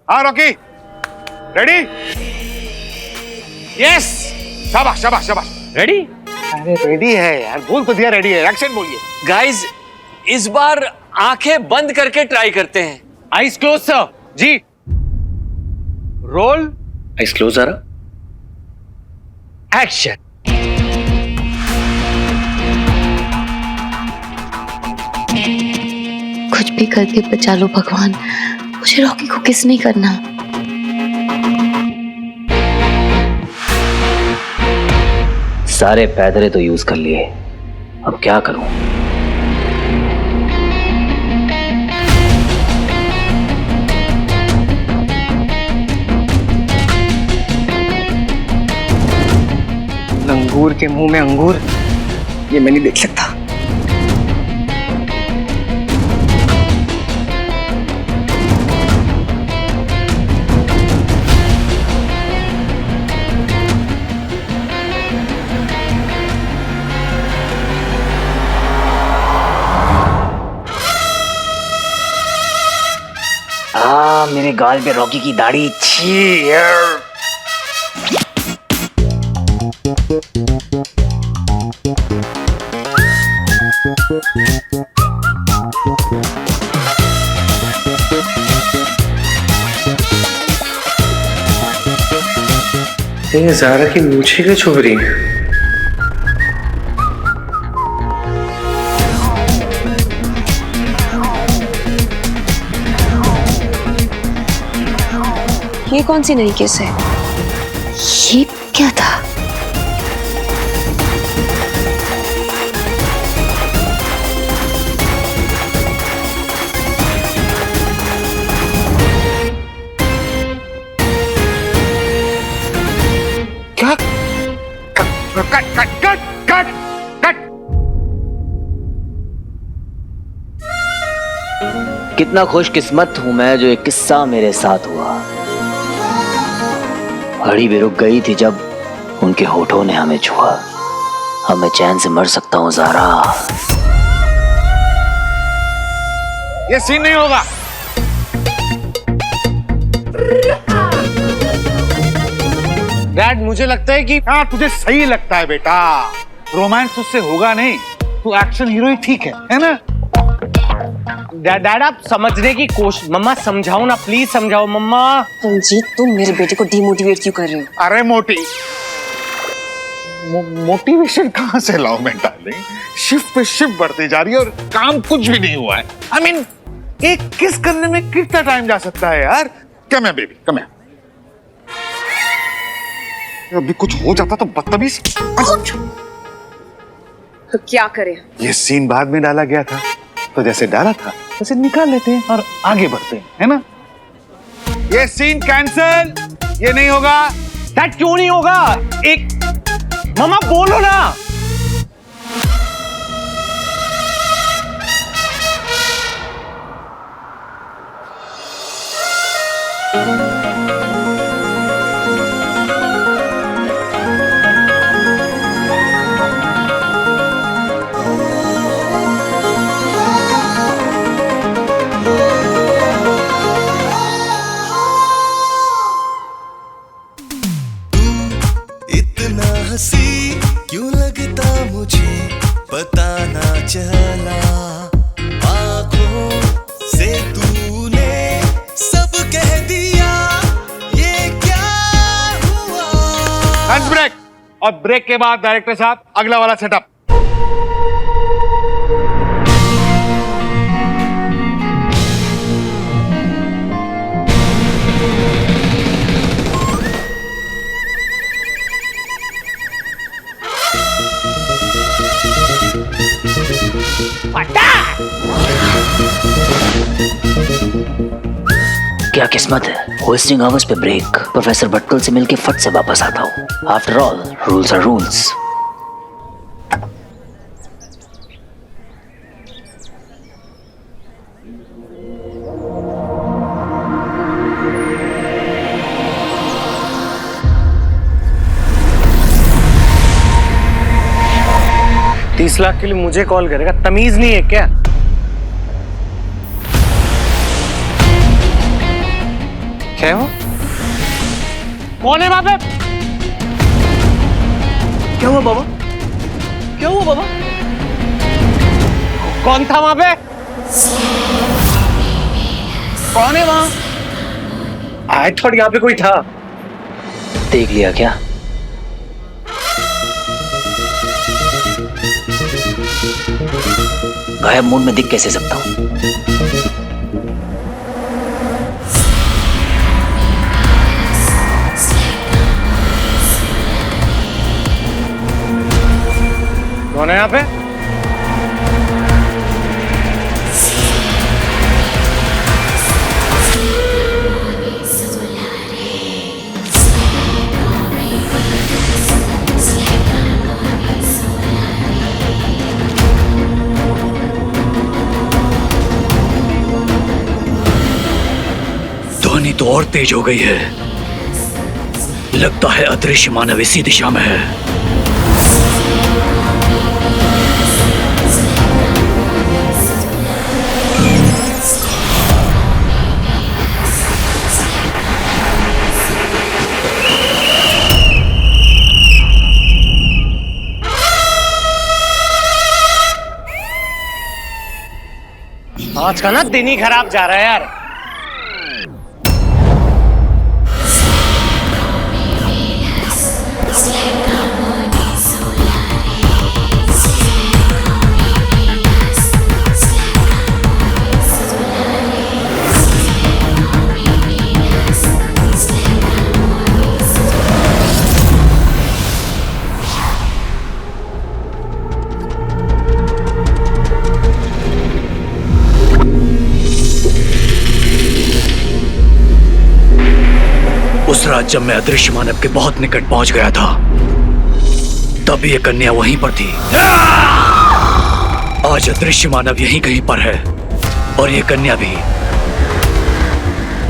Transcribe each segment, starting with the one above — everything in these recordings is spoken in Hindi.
हाँ रॉकी, रेडी? यस, शाबाश शाबाश शाबाश। रेडी? अरे रेडी है यार, बोल तो दिया रेडी है, एक्शन बोलिए। गाइस, इस बार आंखें बंद करके ट्राई करते हैं। Eyes close sir. जी, रोल, आइस क्लोज जरा। एक्शन। कुछ भी करके बचा लो भगवान, मुझे रॉकी को किस नहीं करना। सारे पैदरे तो यूज कर लिए, अब क्या करूं? लंगूर के मुंह में अंगूर, ये मैं नहीं देख सकता। मेरे गाल पे रॉकी की दाढ़ी। छी यार। ये ज़ारा की मूछें क्यों छुप रही हैं? ये कौन सी नई केस है? ये क्या था? क्या? Cut cut cut cut cut cut. कितना खुशकिस्मत हूं मैं जो एक किस्सा मेरे साथ हुआ। घड़ी भी रुक गई थी जब उनके होठों ने हमें छुआ। अब मैं चैन से मर सकता हूँ ज़ारा। ये सीन नहीं होगा। डैड, मुझे लगता है कि हाँ तुझे सही लगता है बेटा, रोमांस उससे होगा नहीं, तू एक्शन हीरो ही ठीक है ना? डैड आप समझने की कोशिश। मम्मा समझाओ ना, प्लीज समझाओ मम्मा। रंजीत, तुम मेरे बेटे को डिमोटिवेट क्यों कर रहे हो? अरे मोटिवेशन कहाँ से लाऊं मैं डार्लिंग? शिफ्ट पे शिफ्ट बढ़ती जा रही है और काम कुछ भी नहीं हुआ है। I mean, एक किस करने में कितना टाइम जा सकता है यार? कम है बेबी, कम है। अभी कुछ हो जाता तो बदतमीज। तो क्या करें? ये सीन बाद में डाला गया था, तो जैसे डाला था वैसे निकाल लेते हैं और आगे बढ़ते हैं, है ना? ये सीन कैंसल, ये नहीं होगा। डैड क्यों नहीं होगा? एक मम्मा बोलो ना। हंसी क्यों लगता मुझे पता ना चला, आँखों से तूने सब कह दिया, ये क्या हुआ? लंच ब्रेक, और ब्रेक के बाद डायरेक्टर साहब अगला वाला सेटअप। क्या किस्मत है, वेस्टिंग आवर्स पे ब्रेक। प्रोफेसर भटकल से मिलके फट से वापस आता हूँ। After all rules are rules. $30 lakh के लिए मुझे कॉल करेगा? तमीज नहीं है क्या? क्या है वो? कौन है वहां पे? क्या हुआ बाबा? क्या हुआ बाबा? कौन था वहां पे? कौन है वहां? आई थॉट यहाँ पे कोई था। देख लिया क्या? गायब मूड में दिख कैसे सकता हूं? कौन है यहाँ पे? ध्वनि तो और तेज हो गई है। लगता है अदृश्य मानव इसी दिशा में है। आज का ना दिन ही खराब जा रहा है यार। उस रात जब मैं अदृश्य मानव के बहुत निकट पहुंच गया था, तब ये कन्या वहीं पर थी। आज अदृश्य मानव यहीं कहीं पर है और ये कन्या भी।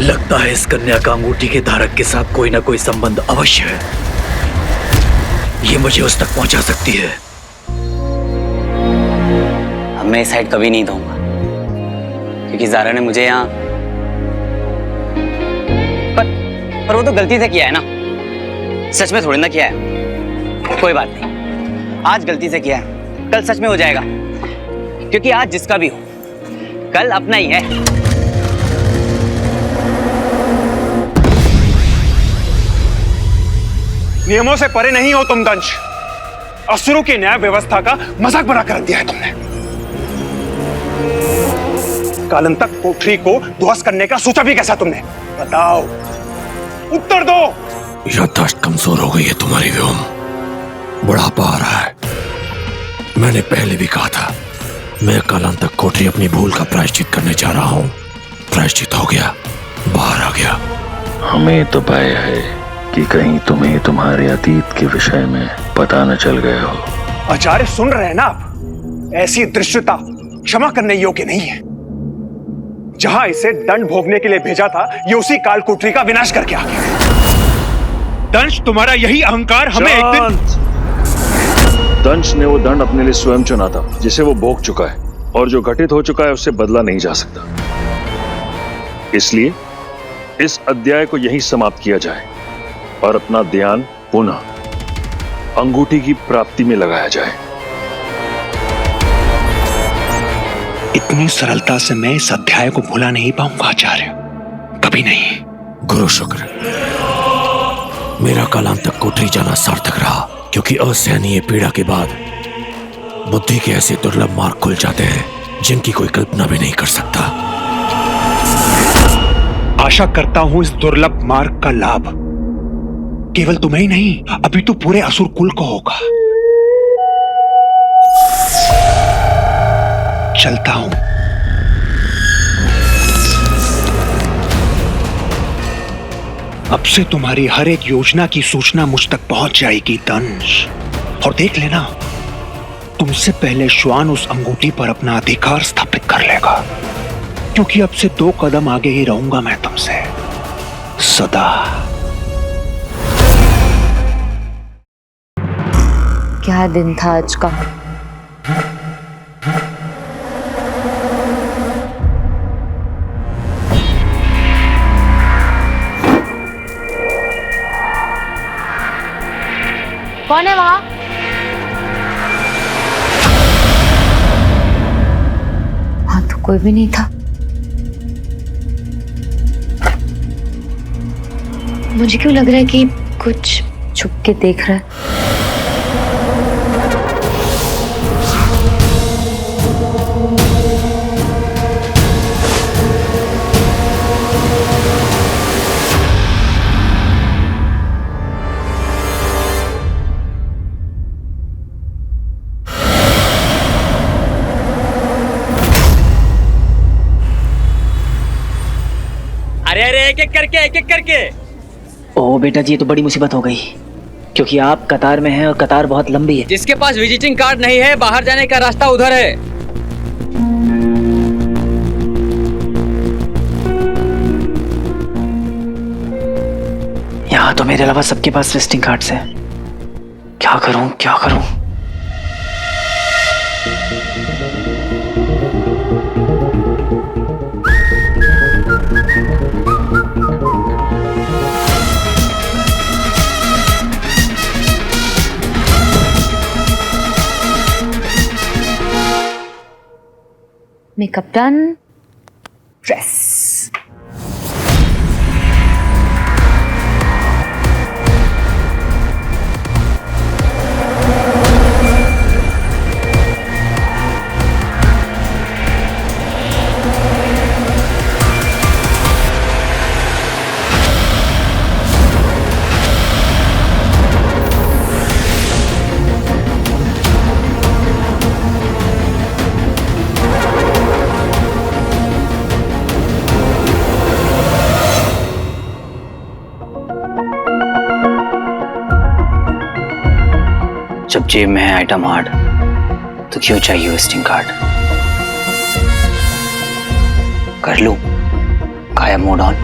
लगता है इस कन्या का अंगूठी के धारक के साथ कोई ना कोई संबंध अवश्य है। ये मुझे उस तक पहुंचा सकती है। अब मैं इस साइड कभी नहीं दूंगा, क्योंकि ज़ारा ने मुझे यहाँ पर वो तो गलती से किया है ना, सच में थोड़ी ना किया है। कोई बात नहीं, आज गलती से किया है, कल सच में हो जाएगा, क्योंकि आज जिसका भी हो कल अपना ही है। नियमों से परे नहीं हो तुम दंश। असुरों की न्याय व्यवस्था का मजाक बना कर दिया है तुमने। कालंतक कोठरी को ध्वस्त करने का सोचा भी कैसा तुमने? बताओ, उत्तर दो। याददाश्त कमजोर हो गई है तुम्हारी व्योम, बुढ़ापा आ रहा है। मैंने पहले भी कहा था, मैं कालांतक कोठरी अपनी भूल का प्रायश्चित करने जा रहा हूँ। प्रायश्चित हो गया, बाहर आ गया। हमें तो भय है कि कहीं तुम्हें तुम्हारे अतीत के विषय में पता न चल गया हो। आचार्य सुन रहे हैं ना आप? ऐसी दृश्यता क्षमा करने योग्य नहीं है। जहां इसे दंड भोगने के लिए भेजा था, ये उसी काल कोठरी का विनाश करके आ गया। दंश, तुम्हारा यही अहंकार हमें एक दिन... दंश ने वो दंड अपने लिए स्वयं चुना था, जिसे वो भोग चुका है, और जो घटित हो चुका है उससे बदला नहीं जा सकता। इसलिए इस अध्याय को यहीं समाप्त किया जाए और अपना ध्यान पुनः अंगूठी की प्राप्ति में लगाया जाए। इतनी सरलता से मैं इस अध्याय को भुला नहीं पाऊंगा आचार्य, कभी नहीं। गुरु शुक्र, मेरा कालांतक कोठरी जाना सार्थक रहा, क्योंकि असहनीय पीड़ा के बाद बुद्धि के ऐसे दुर्लभ मार्ग खुल जाते हैं जिनकी कोई कल्पना भी नहीं कर सकता। आशा करता हूं इस दुर्लभ मार्ग का लाभ केवल तुम्हें ही नहीं, अभी तो पूरे असुर कुल को होगा। चलता हूं। अब से तुम्हारी हर एक योजना की सूचना मुझ तक पहुंच जाएगी दंश। और देख लेना, तुमसे पहले श्वान उस अंगूठी पर अपना अधिकार स्थापित कर लेगा, क्योंकि अब से 2 कदम आगे ही रहूंगा मैं तुमसे सदा। क्या दिन था आज का। कौन है वहां? वहां तो कोई भी नहीं था। मुझे क्यों लग रहा है कि कुछ छुप के देख रहा है। अरे एक एक करके। ओह बेटा जी, ये तो बड़ी मुसीबत हो गई, क्योंकि आप कतार में हैं और कतार बहुत लंबी है। जिसके पास विजिटिंग कार्ड नहीं है, बाहर जाने का रास्ता उधर है। यहाँ तो मेरे अलावा सबके पास विजिटिंग कार्ड्स हैं। क्या करूं क्या करूं? Makeup done, dress. जब जेब में है आइटम हार्ड तो क्यों चाहिए विजिटिंग कार्ड? कर लूं गायब मोड ऑन।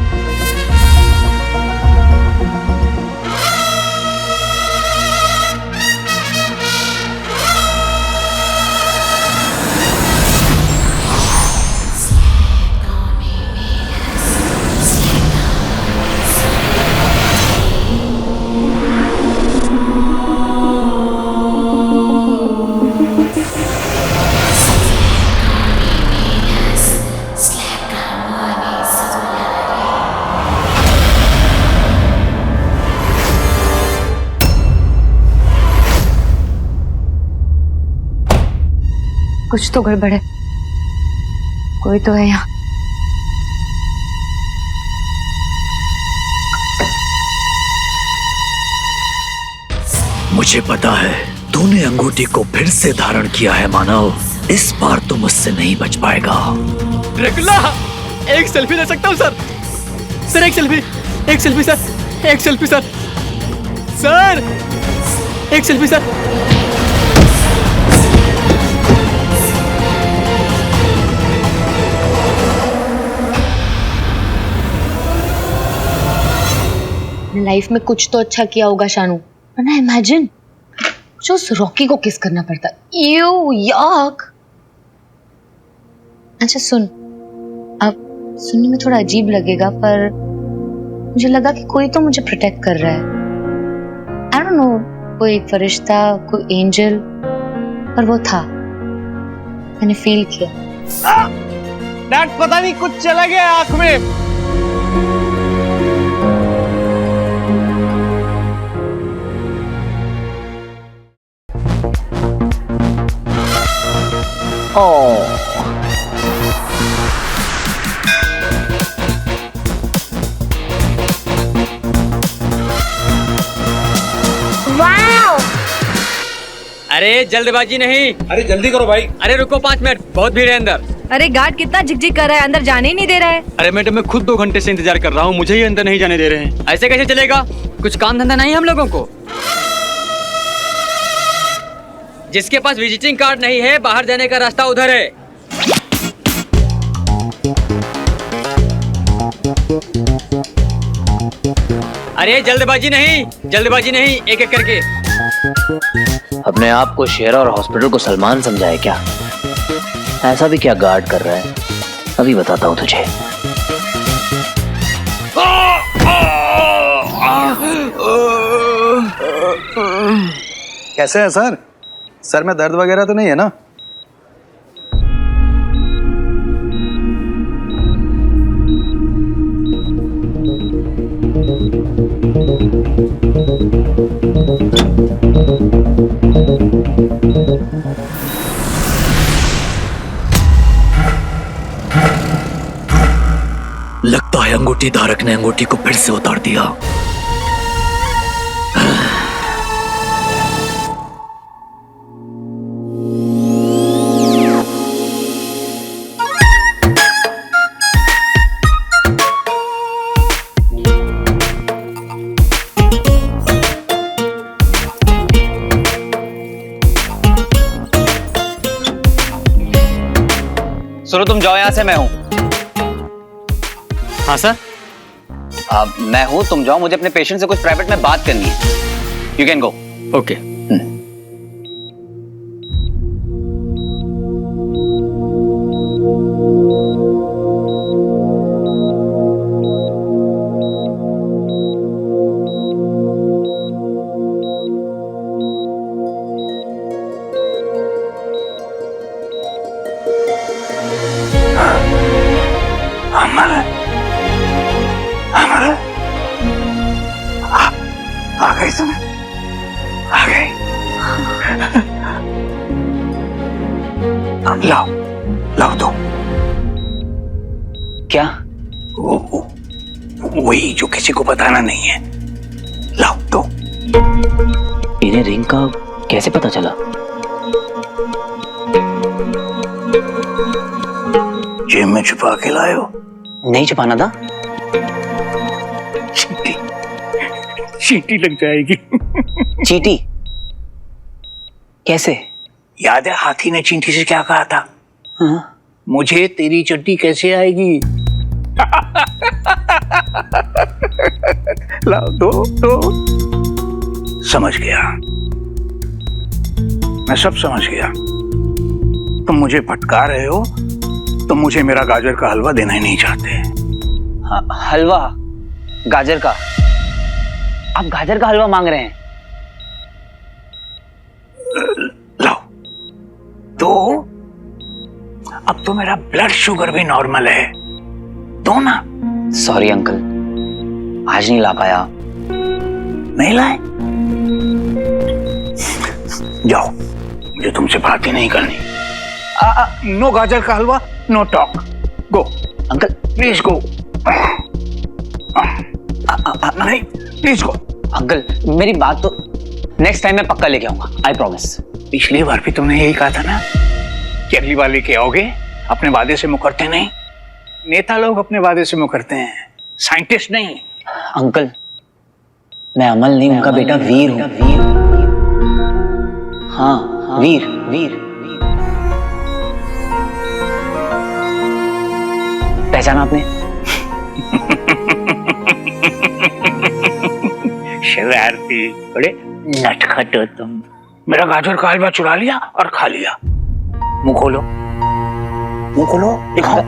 कुछ तो गड़बड़ है, कोई तो है यहाँ। मुझे पता है तूने अंगूठी को फिर से धारण किया है मानव। इस बार तो मुझसे नहीं बच पाएगा। ड्रैकुला, एक सेल्फी ले सकता हूँ सर? सर एक सेल्फी सर, एक सेल्फी सर, सर एक सेल्फी सर। लाइफ में कुछ तो अच्छा किया होगा शानू, वरना इमेजिन जो उस रॉकी को किस करना पड़ता। यू याक। अच्छा सुन, अब सुनने में थोड़ा अजीब लगेगा पर मुझे लगा कि कोई तो मुझे प्रोटेक्ट कर रहा है। आई डोंट नो, कोई फरिश्ता, कोई एंजल, पर वो था, मैंने फील किया। डैड पता नहीं कुछ चला गया आंख में। अरे जल्दबाजी नहीं। अरे जल्दी करो भाई। अरे रुको 5 मिनट, बहुत भीड़ है अंदर। अरे गार्ड कितना झिकझिक कर रहा है, अंदर जाने ही नहीं दे रहा है। अरे मैडम, मैं खुद 2 घंटे से इंतजार कर रहा हूँ, मुझे ही अंदर नहीं जाने दे रहे हैं। ऐसे कैसे चलेगा? कुछ काम धंधा नहीं हम लोगों को? जिसके पास विजिटिंग कार्ड नहीं है, बाहर जाने का रास्ता उधर है। अरे जल्दबाजी नहीं, एक एक करके। अपने आप को शेर और हॉस्पिटल को सलमान समझा है क्या? ऐसा भी क्या गार्ड कर रहा है, अभी बताता हूँ तुझे। कैसे हैं सर? सर में दर्द वगैरह तो नहीं है ना? लगता है अंगूठी धारक ने अंगूठी को फिर से उतार दिया। सुनो, तुम जाओ यहां से, मैं हूं। हाँ सर। मैं हूं, तुम जाओ, मुझे अपने पेशेंट से कुछ प्राइवेट में बात करनी है। You can go. ओके। आ गई तुम, आ गई। लाओ लाओ दो। क्या? वही जो किसी को बताना नहीं है। लाओ दो। इन्हें रिंग का कैसे पता चला? जेब में छुपा के लाए हो? नहीं छुपाना था। चींटी लग जाएगी। चींटी? कैसे? याद है हाथी ने चींटी से क्या कहा था? हाँ? मुझे तेरी चट्टी कैसे आएगी? लाओ दो दो। समझ गया, मैं सब समझ गया। तुम मुझे भटका रहे हो, तुम मुझे मेरा गाजर का हलवा देना ही नहीं चाहते। हलवा? गाजर का? आप गाजर का हलवा मांग रहे हैं? लाओ दो। अब तो मेरा ब्लड शुगर भी नॉर्मल है, दो ना। सॉरी अंकल, आज नहीं ला पाया। नहीं लाए? जाओ, मुझे तुमसे बात ही नहीं करनी। नो गाजर का हलवा, no talk. Go uncle, please go. नहीं, प्लीज गो। अंकल, मेरी बात तो नेक्स्ट टाइम मैं पक्का लेके आऊंगा, आई प्रॉमिस। पिछली बार भी तुमने यही कहा था ना कि अगली बार लेके आओगे। अपने वादे से मुकरते नहीं। नेता लोग अपने वादे से मुकरते हैं, साइंटिस्ट नहीं। अंकल, मैं अमल नहीं, उनका बेटा वीर हूं। हाँ, वीर वीर। पहचाना आपने? शरारती, बड़े नटखट हो तुम। मेरा गाजर का हलवा चुरा लिया और खा लिया। मुंह खोलो, मुंह खोलो, दिखाओ।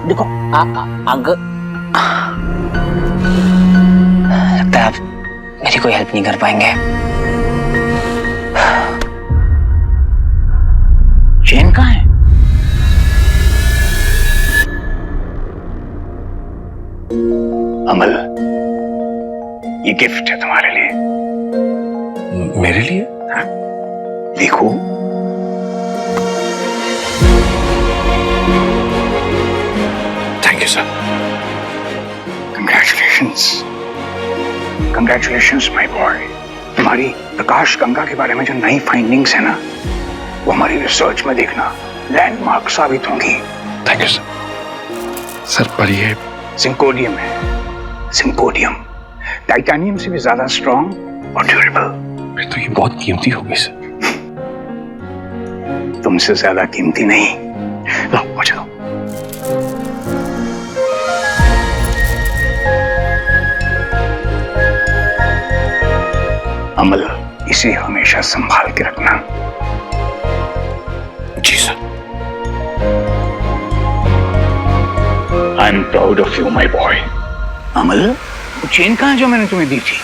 देखो, लगता है आप मेरी कोई हेल्प नहीं कर पाएंगे। चेन कहाँ है? अमल, ये गिफ्ट है तुम्हारे लिए। मेरे लिए? हाँ, देखो। Thank you sir. Congratulations, congratulations my boy. तुम्हारी प्रकाश गंगा के बारे में जो नई फाइंडिंग्स है ना, वो हमारी रिसर्च में देखना लैंडमार्क साबित होंगी। Thank you sir. सर पर ये सिंकोडियम है, सिंकोडियम। टाइटेनियम से भी ज्यादा स्ट्रॉन्ग और ड्यूरेबल। फिर तो ये बहुत कीमती होगी सर। तुमसे ज्यादा कीमती नहीं। लो, मुझे दो। अमल, इसे हमेशा संभाल के रखना। जी sir. I am proud of you my boy. Amal, वो चेन कहाँ है जो मैंने तुम्हें दी थी?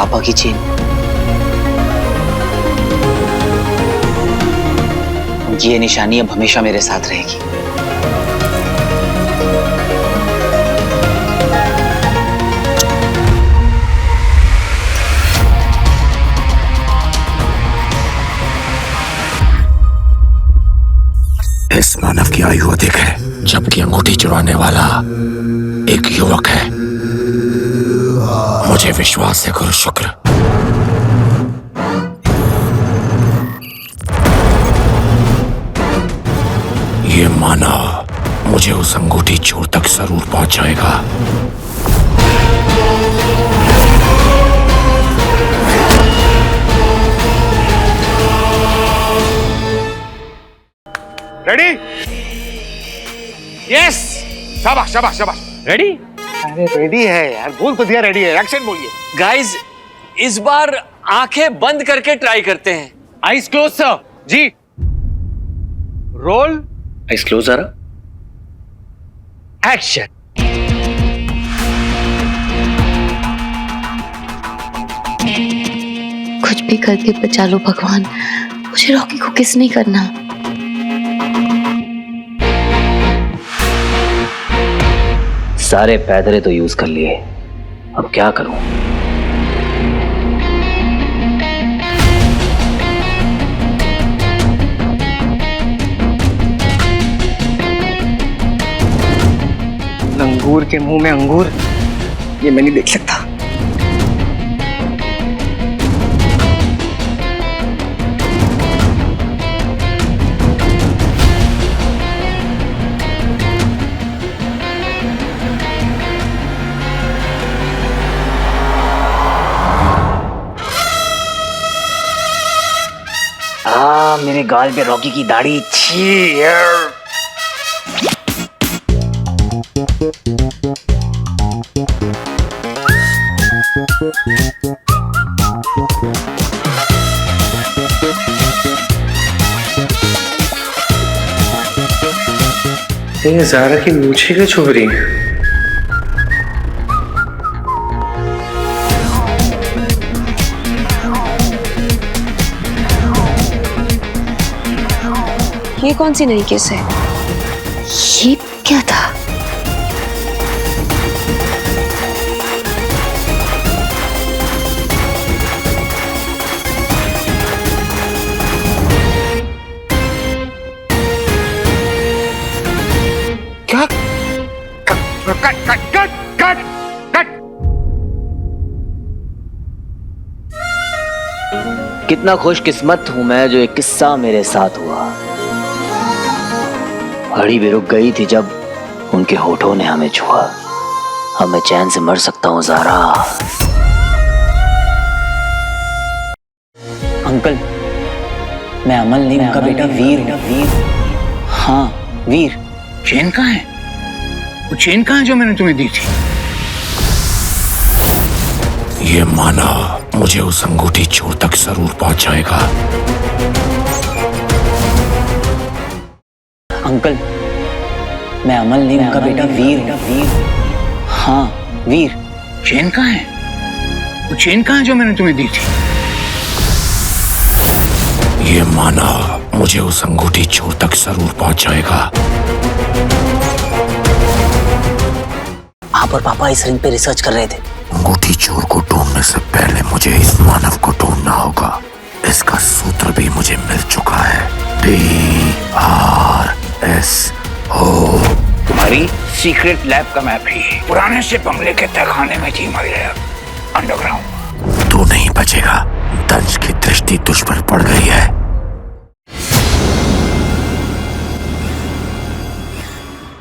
पापा की चेन। उनकी ये निशानी अब हमेशा मेरे साथ रहेगी। इस मानव की आयु अधिक है, जबकि अंगूठी चुराने वाला एक युवक है। मुझे विश्वास है गुरु शुक्र। ये मानव मुझे उस अंगूठी चोर तक जरूर पहुंचाएगा। रेडी? यस, शाबाश शाबाश शाबाश। रेडी? अरे रेडी है यार, बोल तो दिया रेडी है, एक्शन बोलिए। गाइस, इस बार आंखें बंद करके ट्राई करते हैं। Eyes close sir. जी रोल आइज क्लोज जरा। एक्शन। कुछ भी करके बचा लो भगवान, मुझे रॉकी को किस नहीं करना। सारे पैदरे तो यूज कर लिए, अब क्या करूं? लंगूर के मुंह में अंगूर, ये मैं नहीं देख सकता। मेरे गाल पे रॉकी की दाढ़ी। छी यार। ये ज़ारा की मूछें क्यों छुप रही हैं? ये कौन सी नई केस है? ये क्या था? क्या? Cut cut cut cut cut cut. कितना खुशकिस्मत हूं मैं जो एक किस्सा मेरे साथ हुआ। घड़ी भी रुक गई थी जब उनके होठों ने हमें छुआ। अब मैं चैन से मर सकता हूँ ज़ारा। अंकल, मैं अमल नहीं, उनका बेटा वीर हूँ। वीर? हाँ वीर। चेन कहाँ है? वो चेन कहाँ है जो मैंने तुम्हें दी थी? ये माना मुझे उस अंगूठी चोर तक जरूर पहुंचाएगा। अंकल, मैं अमल नहीं, उनका बेटा वीर हूँ। वीर? हाँ वीर। चेन कहाँ है? वो चेन कहाँ है जो मैंने तुम्हें दी थी? ये माना मुझे उस अंगूठी चोर तक जरूर पहुंचाएगा। आप और पापा इस रिंग पे रिसर्च कर रहे थे। अंगूठी चोर को ढूंढने से पहले मुझे इस मानव को ढूंढना होगा। इसका सूत्र भी मुझे मिल चुका है। DRSO। तुम्हारी सीक्रेट लैब का मैप ही पुराने से बंगले के तहखाने में थी मरी अंडरग्राउंड। तू नहीं बचेगा। दंश की दृष्टि तुझ पर पड़ गई है।